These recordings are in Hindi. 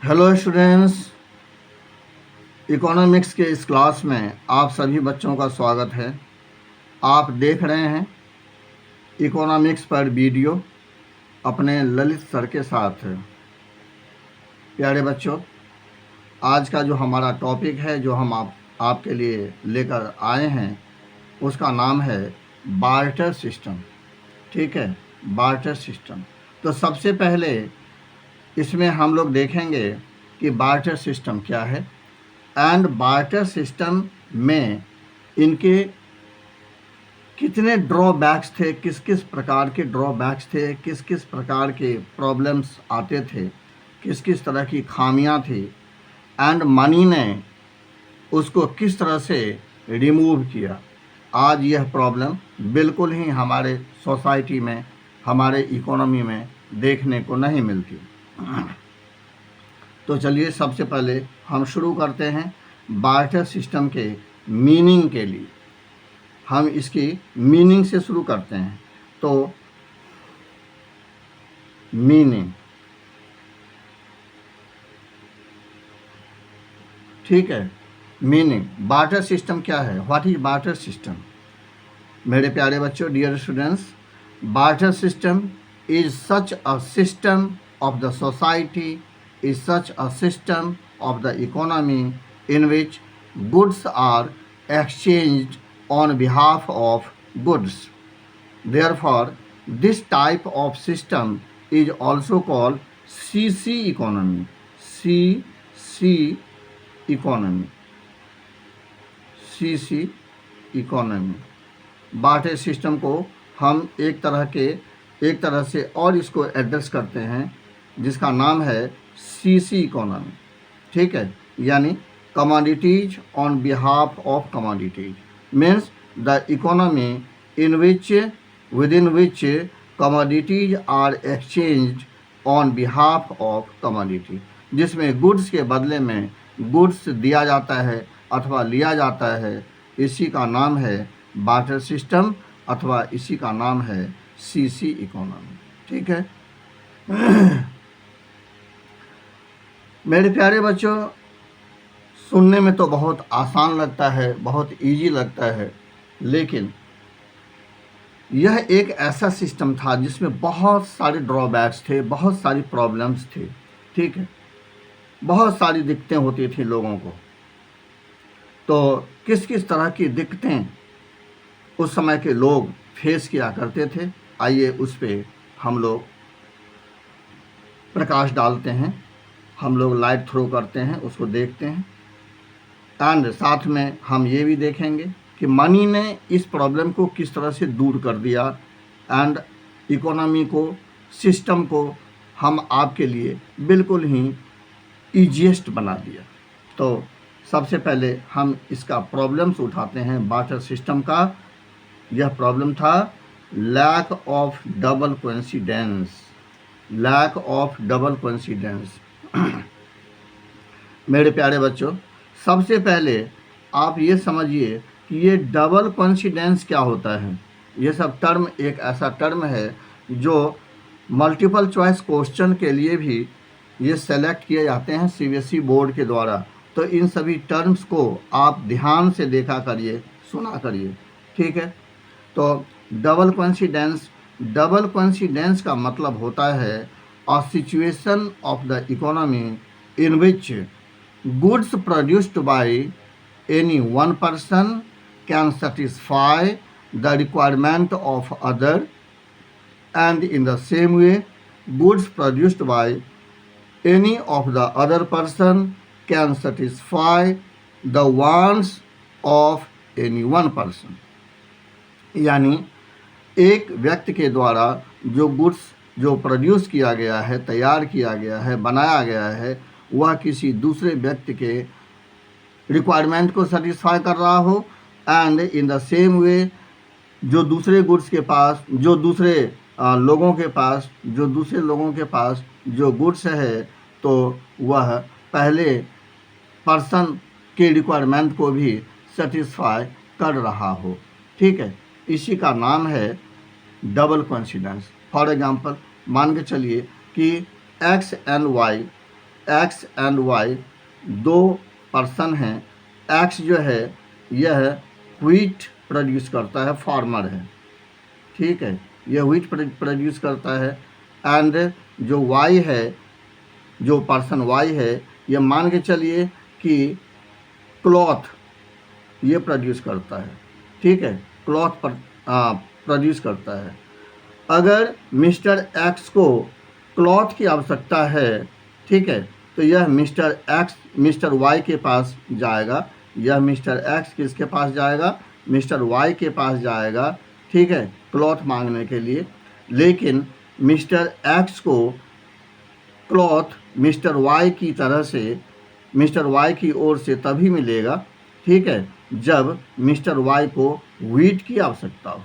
हेलो स्टूडेंट्स, इकोनॉमिक्स के इस क्लास में आप सभी बच्चों का स्वागत है। आप देख रहे हैं इकोनॉमिक्स पर वीडियो अपने ललित सर के साथ। प्यारे बच्चों, आज का जो हमारा टॉपिक है, जो हम आपके लिए लेकर आए हैं, उसका नाम है बार्टर सिस्टम। ठीक है, बार्टर सिस्टम। तो सबसे पहले इसमें हम लोग देखेंगे कि बार्टर सिस्टम क्या है एंड बार्टर सिस्टम में इनके कितने ड्रॉबैक्स थे, किस किस प्रकार के ड्रॉबैक्स थे, किस किस प्रकार के प्रॉब्लम्स आते थे, किस किस तरह की खामियां थी एंड मनी ने उसको किस तरह से रिमूव किया। आज यह प्रॉब्लम बिल्कुल ही हमारे सोसाइटी में, हमारे इकोनॉमी में देखने को नहीं मिलती। तो चलिए सबसे पहले हम शुरू करते हैं बार्टर सिस्टम के मीनिंग के लिए। हम इसकी मीनिंग से शुरू करते हैं। तो मीनिंग, ठीक है, मीनिंग बार्टर सिस्टम क्या है? What is barter system? मेरे प्यारे बच्चों, dear students, barter system is such a system of the society, is such a system of the economy in which goods are exchanged on behalf of goods. Therefore, this type of system is also called CC economy. CC economy. CC economy. Barter system को हम एक तरह से और इसको एड्रेस करते हैं, जिसका नाम है सीसी इकोनॉमी। ठीक है, यानी commodities on behalf of commodities, means the economy within which commodities are exchanged on behalf of commodity, जिसमें गुड्स के बदले में गुड्स दिया जाता है अथवा लिया जाता है। इसी का नाम है बार्टर सिस्टम अथवा इसी का नाम है सीसी इकोनॉमी। ठीक है मेरे प्यारे बच्चों, सुनने में तो बहुत आसान लगता है, बहुत इजी लगता है, लेकिन यह एक ऐसा सिस्टम था जिसमें बहुत सारे ड्रॉबैक्स थे, बहुत सारी प्रॉब्लम्स थे। ठीक है, बहुत सारी दिक्कतें होती थी लोगों को। तो किस किस तरह की दिक्कतें उस समय के लोग फेस किया करते थे, आइए उस पर हम लोग प्रकाश डालते हैं, हम लोग लाइट थ्रो करते हैं, उसको देखते हैं। एंड साथ में हम ये भी देखेंगे कि मनी ने इस प्रॉब्लम को किस तरह से दूर कर दिया एंड इकोनॉमी को, सिस्टम को हम आपके लिए बिल्कुल ही ईजीएस्ट बना दिया। तो सबसे पहले हम इसका प्रॉब्लम्स उठाते हैं बार्टर सिस्टम का। यह प्रॉब्लम था lack of double coincidence. Lack of double coincidence. मेरे प्यारे बच्चों, सबसे पहले आप ये समझिए कि ये डबल कोइंसिडेंस क्या होता है। ये सब टर्म एक ऐसा टर्म है जो मल्टीपल चॉइस क्वेश्चन के लिए भी ये सेलेक्ट किए जाते हैं सीबीएसई बोर्ड के द्वारा। तो इन सभी टर्म्स को आप ध्यान से देखा करिए, सुना करिए। ठीक है, तो डबल कोइंसिडेंस का मतलब होता है a situation of the economy in which goods produced by any one person can satisfy the requirement of other, and in the same way goods produced by any of the other person can satisfy the wants of any one person. यानी एक व्यक्ति के द्वारा जो गुड्स जो प्रोड्यूस किया गया है, तैयार किया गया है, बनाया गया है, वह किसी दूसरे व्यक्ति के रिक्वायरमेंट को सेटिस्फाई कर रहा हो, and in the same way जो दूसरे गुड्स के पास, जो दूसरे लोगों के पास जो गुड्स है, तो वह पहले पर्सन के रिक्वायरमेंट को भी सेटिस्फाई कर रहा हो। ठीक है, इसी का नाम है डबल कोइंसिडेंस। फॉर एग्जांपल, मान के चलिए कि X and Y X and Y, दो पर्सन हैं। एक्स जो है यह व्हीट प्रोड्यूस करता है, फार्मर है, ठीक है, यह व्हीट प्रोड्यूस करता है। एंड जो वाई है, जो पर्सन वाई है, यह मान के चलिए कि क्लॉथ ये प्रोड्यूस करता है, ठीक है, क्लॉथ प्रोड्यूस करता है। अगर मिस्टर एक्स को क्लॉथ की आवश्यकता है, ठीक है, तो यह मिस्टर वाई के पास जाएगा। यह मिस्टर एक्स किसके पास जाएगा? मिस्टर वाई के पास जाएगा, ठीक है, क्लॉथ मांगने के लिए। लेकिन मिस्टर एक्स को क्लॉथ मिस्टर वाई की तरह से, मिस्टर वाई की ओर से तभी मिलेगा, ठीक है, जब मिस्टर वाई को व्हीट की आवश्यकता हो,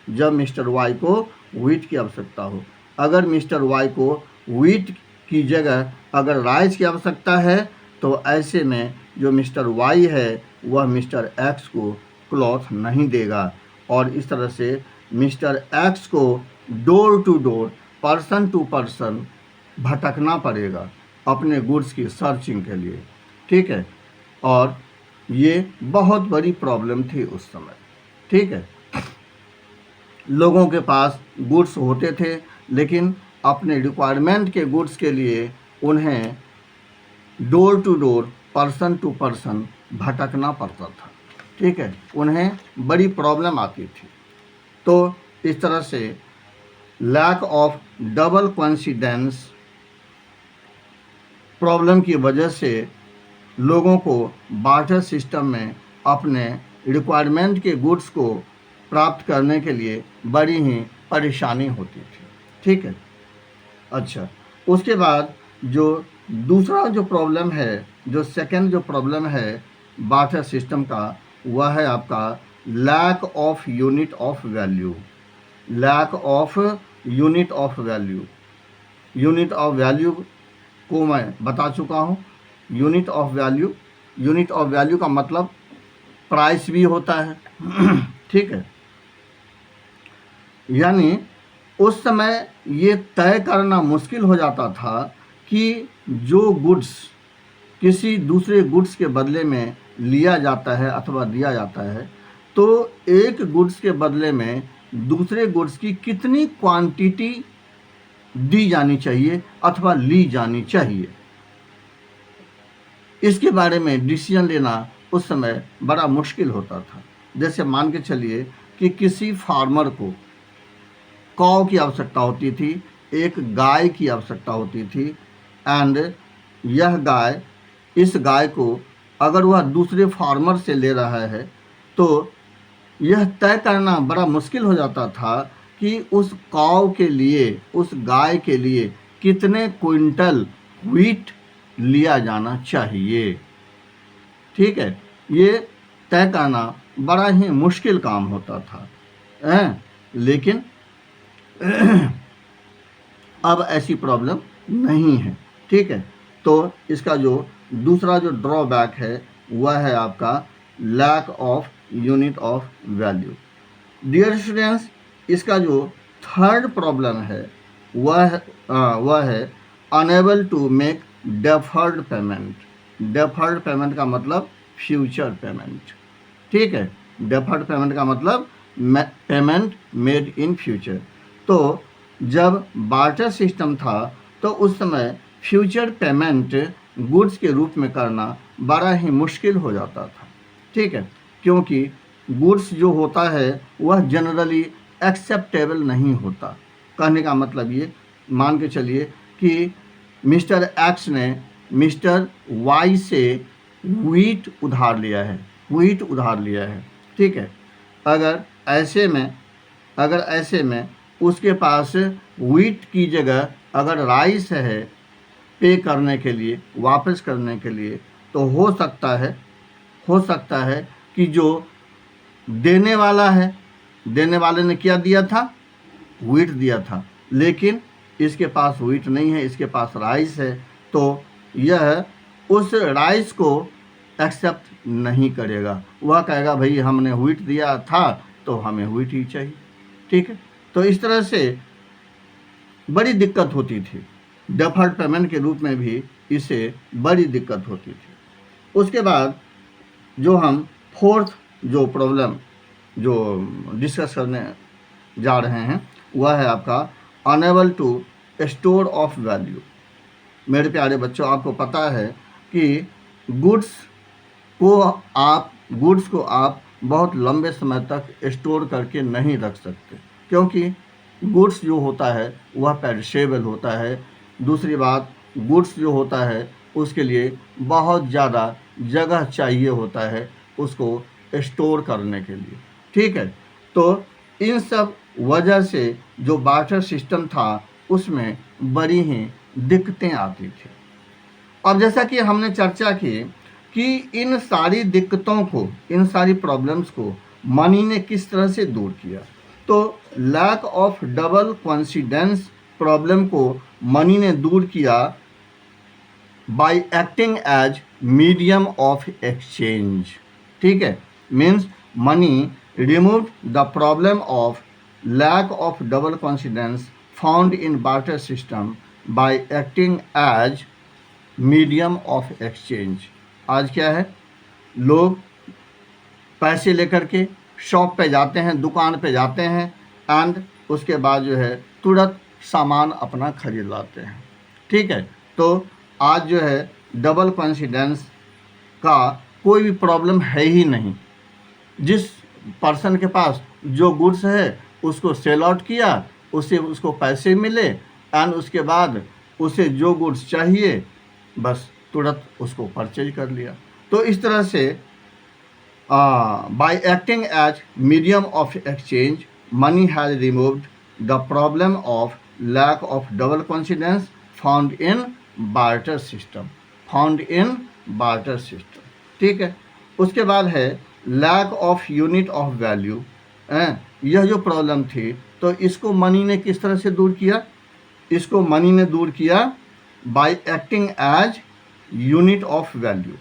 जब मिस्टर वाई को व्हीट की आवश्यकता हो। अगर मिस्टर वाई को व्हीट की जगह अगर राइस की आवश्यकता है, तो ऐसे में जो मिस्टर वाई है वह मिस्टर एक्स को क्लॉथ नहीं देगा, और इस तरह से मिस्टर एक्स को door to door, person to person भटकना पड़ेगा अपने गुड्स की सर्चिंग के लिए, ठीक है। और ये बहुत बड़ी प्रॉब्लम थी उस समय, ठीक है। लोगों के पास गुड्स होते थे, लेकिन अपने रिक्वायरमेंट के गुड्स के लिए उन्हें door to door, person to person भटकना पड़ता था, ठीक है, उन्हें बड़ी प्रॉब्लम आती थी। तो इस तरह से lack of double coincidence problem की वजह से लोगों को बार्टर सिस्टम में अपने रिक्वायरमेंट के गुड्स को प्राप्त करने के लिए बड़ी ही परेशानी होती थी, ठीक है। अच्छा, उसके बाद जो दूसरा जो प्रॉब्लम है, जो सेकंड जो प्रॉब्लम है बार्टर सिस्टम का, वह है आपका lack of unit of value. Lack of unit of value, unit of value को मैं बता चुका हूँ। Unit of value, unit of value का मतलब प्राइस भी होता है ठीक है। यानी उस समय ये तय करना मुश्किल हो जाता था कि जो गुड्स किसी दूसरे गुड्स के बदले में लिया जाता है अथवा दिया जाता है, तो एक गुड्स के बदले में दूसरे गुड्स की कितनी क्वांटिटी दी जानी चाहिए अथवा ली जानी चाहिए, इसके बारे में डिसीजन लेना उस समय बड़ा मुश्किल होता था। जैसे मान के चलिए कि किसी फार्मर को कौ की आवश्यकता होती थी, एक गाय की आवश्यकता होती थी, एंड यह गाय, इस गाय को अगर वह दूसरे फार्मर से ले रहा है, तो यह तय करना बड़ा मुश्किल हो जाता था कि उस कौ के लिए, उस गाय के लिए कितने क्विंटल व्हीट लिया जाना चाहिए, ठीक है। ये तय करना बड़ा ही मुश्किल काम होता था, लेकिन अब ऐसी प्रॉब्लम नहीं है, ठीक है। तो इसका जो दूसरा जो ड्रॉबैक है वह है आपका lack of unit of value. Dear students, इसका जो थर्ड प्रॉब्लम है वह है unable to make deferred payment. Deferred payment का मतलब फ्यूचर पेमेंट, ठीक है। डेफर्ड पेमेंट का मतलब पेमेंट मेड इन फ्यूचर। तो जब बार्टर सिस्टम था तो उस समय फ्यूचर पेमेंट गुड्स के रूप में करना बड़ा ही मुश्किल हो जाता था, ठीक है, क्योंकि गुड्स जो होता है वह जनरली एक्सेप्टेबल नहीं होता। कहने का मतलब ये, मान के चलिए कि मिस्टर एक्स ने मिस्टर वाई से व्हीट उधार लिया है, व्हीट उधार लिया है, ठीक है। अगर ऐसे में उसके पास व्हीट की जगह अगर राइस है पे करने के लिए, वापस करने के लिए, तो हो सकता है कि जो देने वाला है, देने वाले ने क्या दिया था? व्हीट दिया था, लेकिन इसके पास व्हीट नहीं है, इसके पास राइस है, तो यह उस राइस को एक्सेप्ट नहीं करेगा। वह कहेगा भाई हमने व्हीट दिया था तो हमें व्हीट ही चाहिए, ठीक है। तो इस तरह से बड़ी दिक्कत होती थी। डेफर्ड पेमेंट के रूप में भी इसे बड़ी दिक्कत होती थी। उसके बाद जो हम फोर्थ जो प्रॉब्लम जो डिस्कस करने जा रहे हैं वह है आपका unable to store of value. मेरे प्यारे बच्चों, आपको पता है कि गुड्स को आप बहुत लंबे समय तक स्टोर करके नहीं रख सकते, क्योंकि गुड्स जो होता है वह पेरिशेबल होता है। दूसरी बात, गुड्स जो होता है उसके लिए बहुत ज़्यादा जगह चाहिए होता है उसको स्टोर करने के लिए, ठीक है। तो इन सब वजह से जो बार्टर सिस्टम था उसमें बड़ी ही दिक्कतें आती थी। अब जैसा कि हमने चर्चा की कि इन सारी दिक्कतों को, इन सारी प्रॉब्लम्स को मनी ने किस तरह से दूर किया, तो lack of double coincidence problem को मनी ने दूर किया by acting as medium of exchange, ठीक है। Means money removed the problem of lack of double coincidence found in barter system by acting as medium of exchange. आज क्या है, लोग पैसे लेकर के शॉप पे जाते हैं, दुकान पे जाते हैं एंड उसके बाद जो है तुरंत सामान अपना खरीद लाते हैं, ठीक है। तो आज जो है डबल कॉन्सिडेंस का कोई भी प्रॉब्लम है ही नहीं। जिस पर्सन के पास जो गुड्स है उसको सेल आउट किया, उससे उसको पैसे मिले एंड उसके बाद उसे जो गुड्स चाहिए बस तुरंत उसको परचेज कर लिया। तो इस तरह से by acting as medium of exchange money has removed the problem of lack of double coincidence found in barter system, ठीक है। उसके बाद है lack of unit of value. यह जो प्रॉब्लम थी तो इसको मनी ने किस तरह से दूर किया, इसको मनी ने दूर किया by acting as unit of value,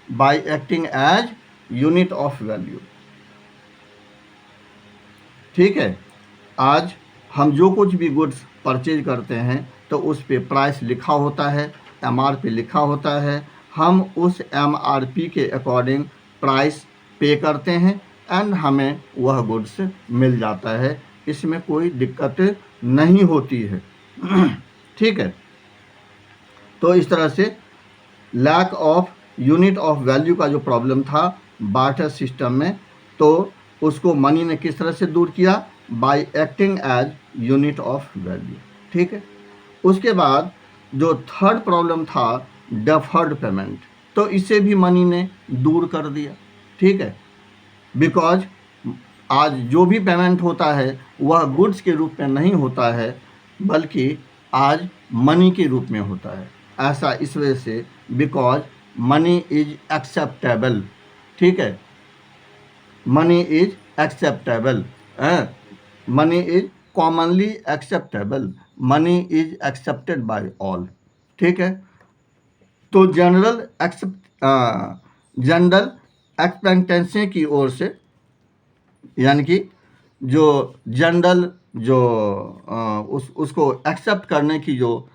by acting as unit of value, ठीक है। आज हम जो कुछ भी गुड्स परचेज करते हैं तो उस पे प्राइस लिखा होता है, MRP लिखा होता है। हम उस MRP के अकॉर्डिंग प्राइस पे करते हैं एंड हमें वह गुड्स मिल जाता है, इसमें कोई दिक्कत नहीं होती है ठीक है। तो इस तरह से lack of unit of value का जो प्रॉब्लम था बार्टर सिस्टम में, तो उसको मनी ने किस तरह से दूर किया, by acting as unit of value, ठीक है। उसके बाद जो थर्ड प्रॉब्लम था डेफर्ड पेमेंट, तो इसे भी मनी ने दूर कर दिया, ठीक है। बिकॉज आज जो भी पेमेंट होता है वह गुड्स के रूप में नहीं होता है बल्कि आज मनी के रूप में होता है। ऐसा इस वजह से बिकॉज मनी इज एक्सेप्टेबल, ठीक है। Money is acceptable, money is commonly acceptable, money is accepted by all, ठीक है। तो जनरल एक्सपेक्टेंसी की ओर से, यानी कि जो जनरल जो उसको एक्सेप्ट करने की जो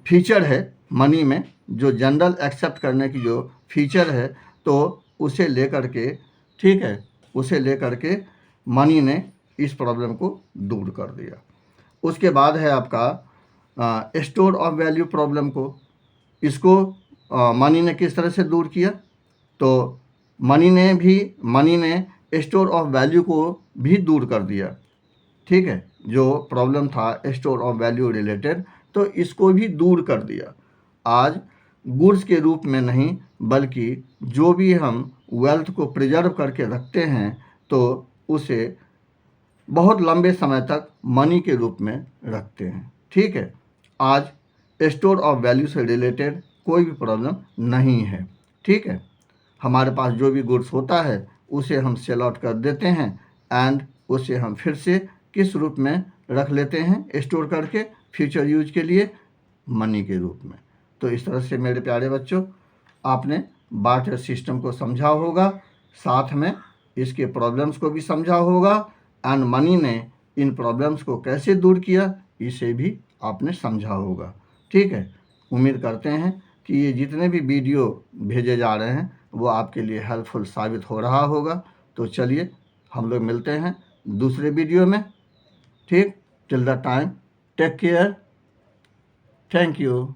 फीचर है मनी में, जो जनरल एक्सेप्ट करने की जो फीचर है, तो उसे लेकर के, ठीक है, उसे लेकर के मनी ने इस प्रॉब्लम को दूर कर दिया। उसके बाद है आपका स्टोर ऑफ वैल्यू प्रॉब्लम को, इसको मनी ने किस तरह से दूर किया, तो मनी ने स्टोर ऑफ वैल्यू को भी दूर कर दिया, ठीक है। जो प्रॉब्लम था स्टोर ऑफ वैल्यू रिलेटेड, तो इसको भी दूर कर दिया। आज गुड्स के रूप में नहीं बल्कि जो भी हम वेल्थ को प्रिजर्व करके रखते हैं तो उसे बहुत लंबे समय तक मनी के रूप में रखते हैं, ठीक है। आज स्टोर ऑफ वैल्यू से रिलेटेड कोई भी प्रॉब्लम नहीं है, ठीक है। हमारे पास जो भी गुड्स होता है उसे हम सेल आउट कर देते हैं एंड उसे हम फिर से किस रूप में रख लेते हैं, स्टोर करके फ्यूचर यूज के लिए, मनी के रूप में। तो इस तरह से मेरे प्यारे बच्चों, आपने बार्टर सिस्टम को समझा होगा, साथ में इसके प्रॉब्लम्स को भी समझा होगा एंड मनी ने इन प्रॉब्लम्स को कैसे दूर किया इसे भी आपने समझा होगा। ठीक है, उम्मीद करते हैं कि ये जितने भी वीडियो भेजे जा रहे हैं वो आपके लिए हेल्पफुल साबित हो रहा होगा। तो चलिए हम लोग मिलते हैं दूसरे वीडियो में। ठीक, till the time take care, thank you.